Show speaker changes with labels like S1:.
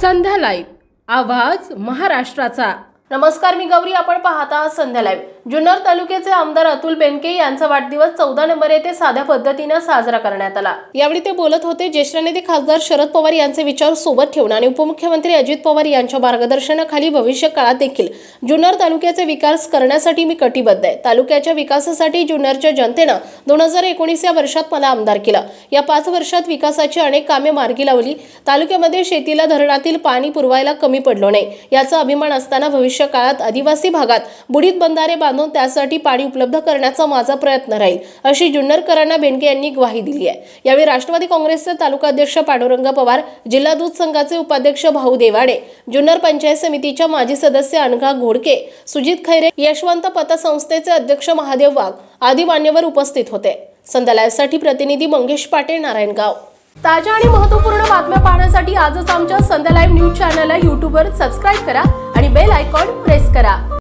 S1: संध्या live आवाज महाराष्ट्राचा।
S2: नमस्कार, मी गौरी, आपण पाहत आहात संध्या लाईव्ह। जुन्नर तालुक्याचे आमदार अतुल बेनके यांचा वाढदिवस 14 नोव्हेंबर येथे साध्या पद्धतीने साजरा करण्यात आला। यावेळी ते बोलत होते। ज्येष्ठ नेते खासदार शरद पवार यांचे विचार सोबत ठेवून आणि उपमुख्यमंत्री अजित पवार यांच्या मार्गदर्शनाखाली भविष्य काळात देखील जुन्नर तालुक्याचे विकास करण्यासाठी मी कटिबद्ध आहे। तालुक्याच्या विकासासाठी जुन्नरच्या जनतेनं 2019 या वर्षात मला आमदार केलं। या 5 वर्षात विकासाची अनेक कामे मार्गी लावली। तालुक्यामध्ये शेतीला धरणातील पाणी पुरवायला कमी पडलो नाही, याचा अभिमान असताना भविष्य काळात आदिवासी भागात बुडीत बंधारे बांधून त्यासाठी पाणी उपलब्ध करण्याचा माझा प्रयत्न राहील, अशी जुन्नरकरांना बेनके यांनी ग्वाही दिली आहे। यावेळी राष्ट्रवादी काँग्रेसचे तालुका अध्यक्ष पांडुरंग पवार, जिल्हा दूध संघाचे उपाध्यक्ष भाऊ देवाडे, जुन्नर पंचायत समितीच्या माजी सदस्य अनघा घोडके, सुजित खैरे, यशवंत पतसंस्थेचे अध्यक्ष महादेव वाघ आदी मान्यवर उपस्थित होते। संध्या लाईव्हसाठी प्रतिनिधी मंगेश पाटील, नारायणगाव। ताज्या आणि महत्त्वपूर्ण बातम्या पाहण्यासाठी आजच आमच्या संध्या लाईव्ह न्यूज चॅनलला YouTube वर सबस्क्राइब करा आणि बेल आयकॉन प्रेस करा।